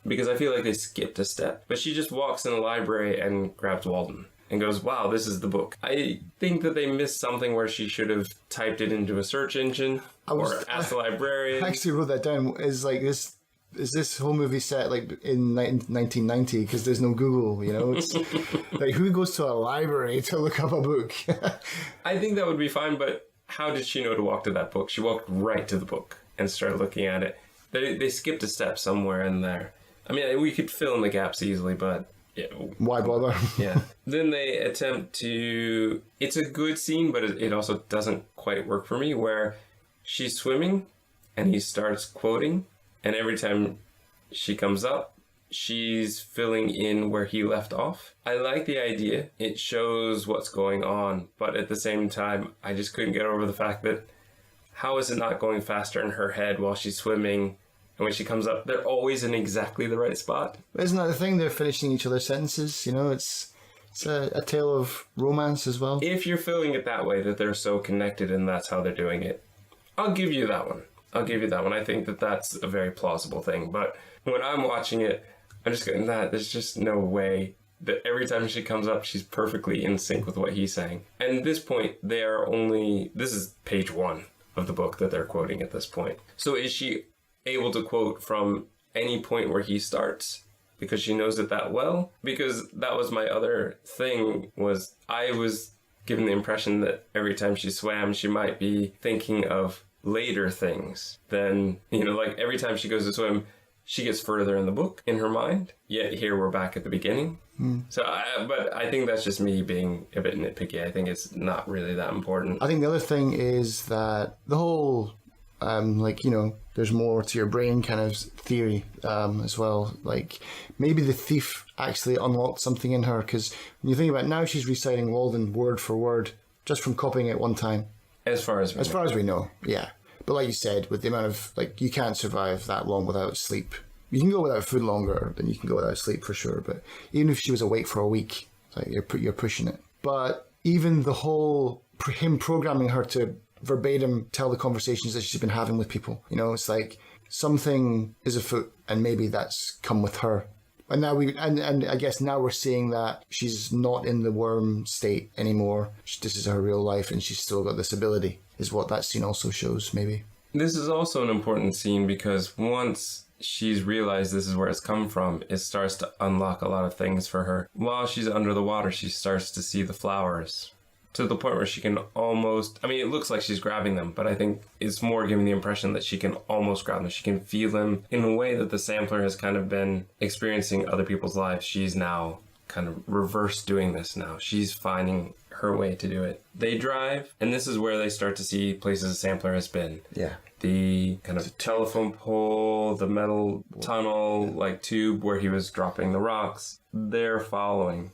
because I feel like they skipped a step. But she just walks in the library and grabs Walden and goes, wow, this is the book. I think that they missed something where she should have typed it into a search engine or asked the librarian. I actually wrote that down. Is this whole movie set like in 1990? Because there's no Google, you know? It's like, who goes to a library to look up a book? I think that would be fine, but how did she know to walk to that book? She walked right to the book and started looking at it. They skipped a step somewhere in there. I mean, we could fill in the gaps easily, but yeah. Why bother? Yeah. Then they attempt to... It's a good scene, but it also doesn't quite work for me, where she's swimming and he starts quoting, and every time she comes up, she's filling in where he left off. I like the idea. It shows what's going on, but at the same time, I just couldn't get over the fact that how is it not going faster in her head while she's swimming? And when she comes up, they're always in exactly the right spot. Isn't that the thing? They're finishing each other's sentences. You know, it's a tale of romance as well. If you're feeling it that way, that they're so connected and that's how they're doing it, I'll give you that one. I think that that's a very plausible thing. But when I'm watching it, I'm just going, there's just no way that every time she comes up, she's perfectly in sync with what he's saying. And at this point, this is page 1 of the book that they're quoting at this point. So is she able to quote from any point where he starts because she knows it that well? Because that was my other thing, was I was given the impression that every time she swam, she might be thinking of later things. Then, like every time she goes to swim, she gets further in the book in her mind, yet here we're back at the beginning. So, but I think that's just me being a bit nitpicky. I think it's not really that important. I think the other thing is that the whole, there's more to your brain kind of theory as well. Like, maybe the thief actually unlocked something in her, because when you think about it, now she's reciting Walden word for word, just from copying it one time. As far as we know, yeah. But like you said, with the amount of, you can't survive that long without sleep. You can go without food longer than you can go without sleep for sure. But even if she was awake for a week, you're pushing it. But even the whole, him programming her to verbatim tell the conversations that she's been having with people, it's like something is afoot, and maybe that's come with her. And now and I guess now we're seeing that she's not in the worm state anymore. This is her real life, and she's still got this ability, is what that scene also shows, maybe. This is also an important scene because once she's realized this is where it's come from, it starts to unlock a lot of things for her. While she's under the water, she starts to see the flowers to the point where she can almost, it looks like she's grabbing them, but I think it's more giving the impression that she can almost grab them. She can feel them in a way that the sampler has kind of been experiencing other people's lives. She's now kind of reverse doing this now. She's finding her way to do it. They drive, and this is where they start to see places the sampler has been. Yeah. The kind of telephone pole, the metal tunnel, tube where he was dropping the rocks. They're following.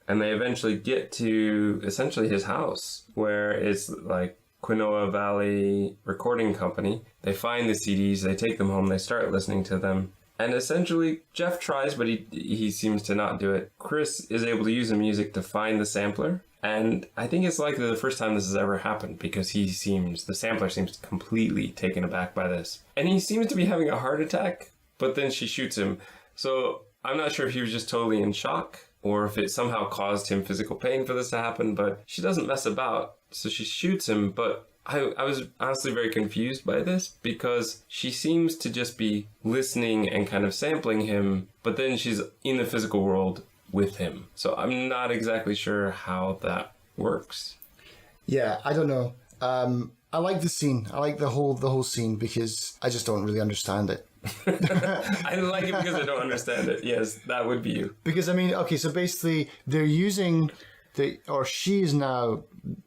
And they eventually get to essentially his house, where it's like Quinoa Valley Recording Company. They find the CDs, they take them home, they start listening to them. And essentially, Jeff tries, but he seems to not do it. Chris is able to use the music to find the sampler. And I think it's likely the first time this has ever happened, because the sampler seems completely taken aback by this. And he seems to be having a heart attack, but then she shoots him. So I'm not sure if he was just totally in shock, or if it somehow caused him physical pain for this to happen, but she doesn't mess about, so she shoots him. But I was honestly very confused by this, because she seems to just be listening and kind of sampling him, but then she's in the physical world with him. So I'm not exactly sure how that works. Yeah, I don't know. I like the scene. I like the whole scene, because I just don't really understand it. I like it because I don't understand it. Yes, that would be you. Because, I mean, okay, so basically they're using she is now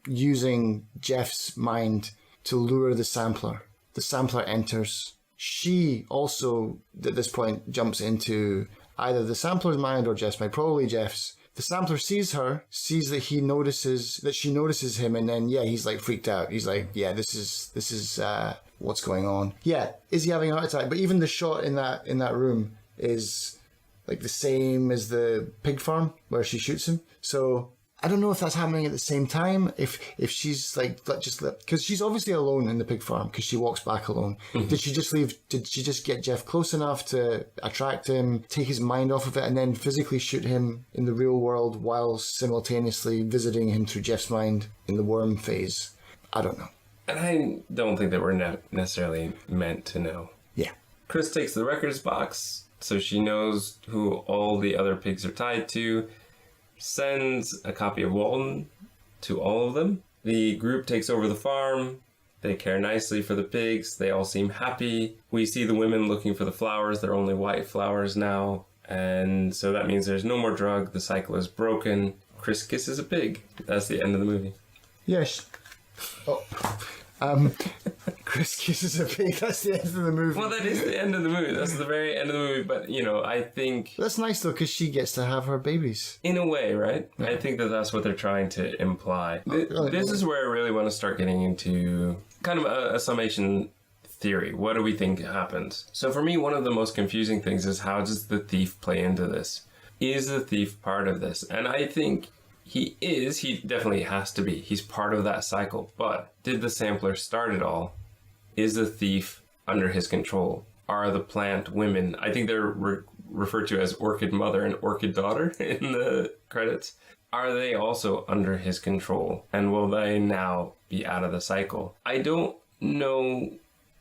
using Jeff's mind to lure the sampler. The sampler enters. She also, at this point, jumps into either the sampler's mind or Jeff's mind, probably Jeff's. The sampler sees her, sees that she notices him, and then, yeah, he's like freaked out. He's like, yeah, this is what's going on. Yeah, is he having a heart attack? But even the shot in that room is like the same as the pig farm where she shoots him. So I don't know if that's happening at the same time. If she's like because she's obviously alone in the pig farm because she walks back alone. Mm-hmm. Did she just leave? Did she just get Jeff close enough to attract him, take his mind off of it, and then physically shoot him in the real world while simultaneously visiting him through Jeff's mind in the worm phase? I don't know. And I don't think that we're necessarily meant to know. Yeah. Chris takes the records box, so she knows who all the other pigs are tied to. Sends a copy of Walton to all of them. The group takes over the farm. They care nicely for the pigs. They all seem happy. We see the women looking for the flowers. They're only white flowers now. And so that means there's no more drug. The cycle is broken. Chris kisses a pig. That's the end of the movie. Yes. Oh. Chris kisses a pig. That's the end of the movie. Well, that is the end of the movie. That's the very end of the movie. But, I think... That's nice, though, because she gets to have her babies. In a way, right? Yeah. I think that that's what they're trying to imply. This is where I really want to start getting into kind of a summation theory. What do we think happens? So for me, one of the most confusing things is how does the thief play into this? Is the thief part of this? And I think... He definitely has to be. He's part of that cycle. But did the sampler start it all? Is the thief under his control? Are the plant women, I think they're referred to as orchid mother and orchid daughter in the credits. Are they also under his control? And will they now be out of the cycle? I don't know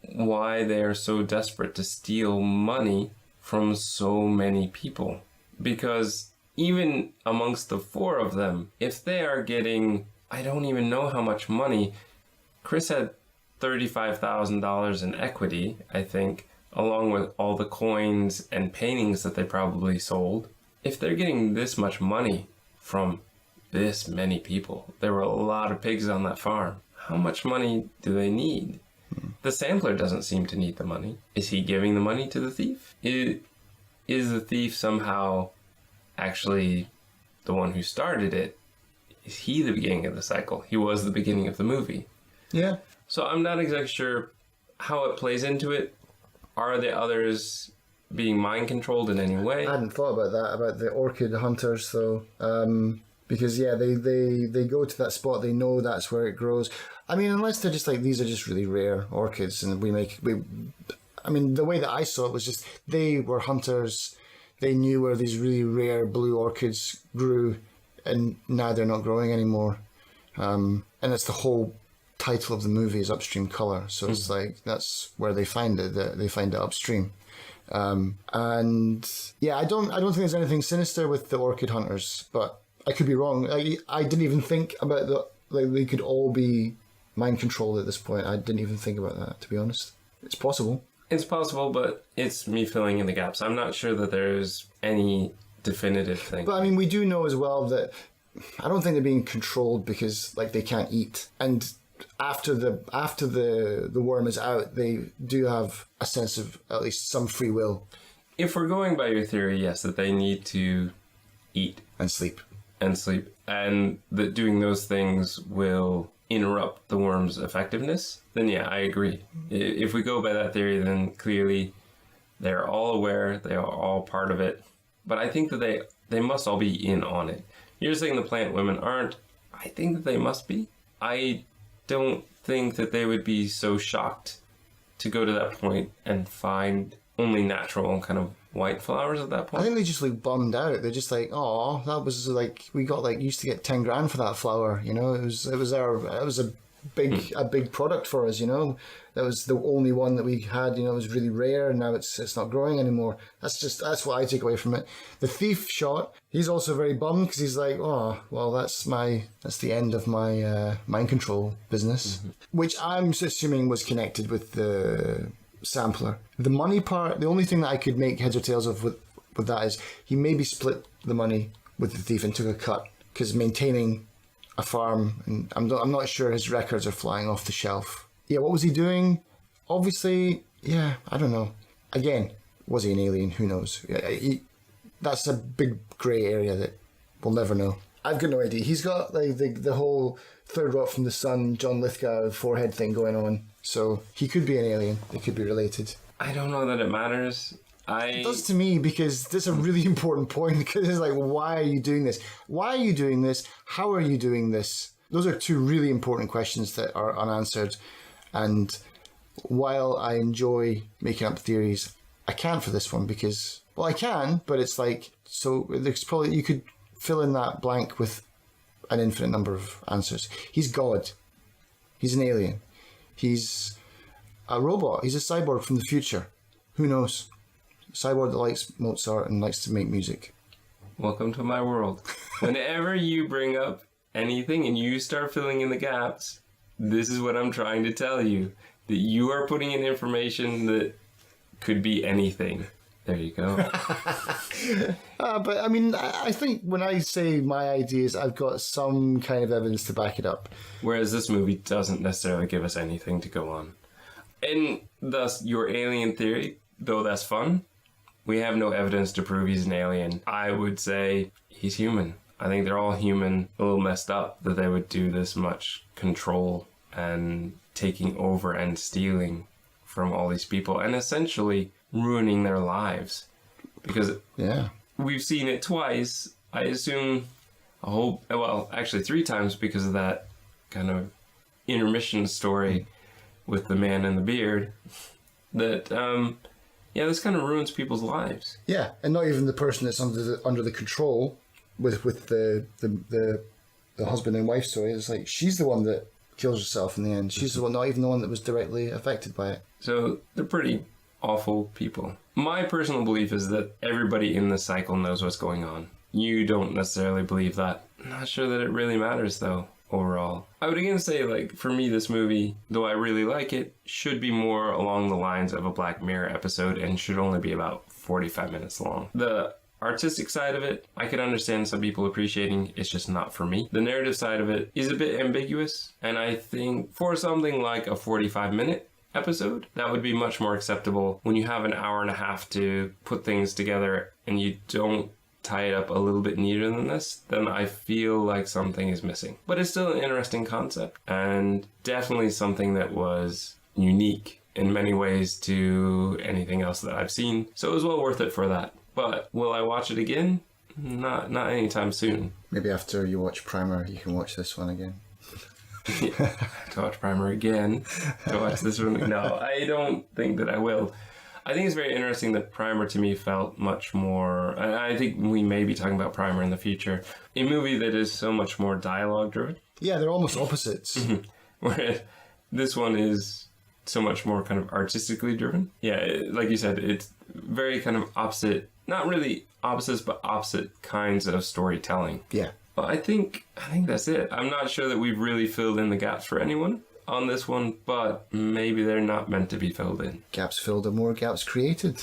why they are so desperate to steal money from so many people. Because even amongst the four of them, if they are getting, I don't even know how much money. Chris had $35,000 in equity, I think, along with all the coins and paintings that they probably sold. If they're getting this much money from this many people, there were a lot of pigs on that farm. How much money do they need? The sampler doesn't seem to need the money. Is he giving the money to the thief? Is the thief somehow actually the one who started it? Is he the beginning of the cycle? He was the beginning of the movie. Yeah. So I'm not exactly sure how it plays into it. Are the others being mind controlled in any way? I hadn't thought about that, about the orchid hunters though. Because yeah, they go to that spot, they know that's where it grows. I mean, unless they're just like, these are just really rare orchids and I mean, the way that I saw it was just, they were hunters. They knew where these really rare blue orchids grew, and now they're not growing anymore. And it's the whole title of the movie is Upstream Color, so it's like that's where they find it. They find it upstream. And yeah, I don't think there's anything sinister with the orchid hunters, but I could be wrong. I didn't even think about they could all be mind controlled at this point. I didn't even think about that, to be honest. It's possible. It's possible, but it's me filling in the gaps. I'm not sure that there's any definitive thing. But I mean, we do know as well that I don't think they're being controlled because like they can't eat. And after the worm is out, they do have a sense of at least some free will. If we're going by your theory, yes, that they need to eat and sleep. And that doing those things will interrupt the worm's effectiveness, then yeah, I agree. If we go by that theory, then clearly they're all aware, they are all part of it. But I think that they must all be in on it. You're saying the plant women aren't. I think that they must be. I don't think that they would be so shocked to go to that point and find only natural and kind of white flowers at that point. I think they just look bummed out. They're just like, oh, that was like, we got like used to get 10 grand for that flower, you know. It was a big product for us, you know. That was the only one that we had, you know. It was really rare, and now it's not growing anymore. That's what I take away from it. The thief shot, he's also very bummed because he's like, oh, well, that's the end of my mind control business, which I'm assuming was connected with the sampler. The money part, the only thing that I could make heads or tails of with that is he maybe split the money with the thief and took a cut, because maintaining a farm, and I'm not sure his records are flying off the shelf. Yeah, what was he doing? Obviously, yeah, I don't know. Again, was he an alien? Who knows? That's a big grey area that we'll never know. I've got no idea. He's got like the whole third rock from the sun, John Lithgow forehead thing going on. So he could be an alien. They could be related. I don't know that it matters. It does to me, because this is a really important point, because it's like, why are you doing this? Why are you doing this? How are you doing this? Those are two really important questions that are unanswered. And while I enjoy making up theories, I can't for this one because, well, I can, but it's like, so there's probably, you could fill in that blank with an infinite number of answers. He's God. He's an alien. He's a robot. He's a cyborg from the future. Who knows? Cyborg that likes Mozart and likes to make music. Welcome to my world. Whenever you bring up anything and you start filling in the gaps, this is what I'm trying to tell you. That you are putting in information that could be anything. There you go. But I mean, I think when I say my ideas, I've got some kind of evidence to back it up. Whereas this movie doesn't necessarily give us anything to go on. And thus, your alien theory, though that's fun, we have no evidence to prove he's an alien. I would say he's human. I think they're all human, a little messed up that they would do this much control and taking over and stealing from all these people and essentially ruining their lives. Because we've seen it twice. I assume actually 3 times, because of that kind of intermission story with the man in the beard, that this kind of ruins people's lives. Yeah, and not even the person that's under the control with the husband and wife story. It's like she's the one that kills herself in the end. She's the one, not even the one that was directly affected by it. So they're pretty awful people. My personal belief is that everybody in this cycle knows what's going on. You don't necessarily believe that. I'm not sure that it really matters, though, overall. I would again say, like, for me, this movie, though I really like it, should be more along the lines of a Black Mirror episode and should only be about 45 minutes long. The artistic side of it, I could understand some people appreciating. It's just not for me. The narrative side of it is a bit ambiguous, and I think for something like a 45-minute episode, that would be much more acceptable. When you have an hour and a half to put things together and you don't tie it up a little bit neater than this, then I feel like something is missing. But it's still an interesting concept, and definitely something that was unique in many ways to anything else that I've seen. So it was well worth it for that. But will I watch it again? Not anytime soon. Maybe after you watch Primer, you can watch this one again. To watch Primer again. To watch this one. No, I don't think that I will. I think it's very interesting that Primer to me felt much more... I think we may be talking about Primer in the future. A movie that is so much more dialogue driven. Yeah, they're almost opposites. Mm-hmm. Whereas this one is so much more kind of artistically driven. Yeah, like you said, it's very kind of opposite... Not really opposites, but opposite kinds of storytelling. Yeah. Well, I think that's it. I'm not sure that we've really filled in the gaps for anyone on this one, but maybe they're not meant to be filled in. Gaps filled are more gaps created.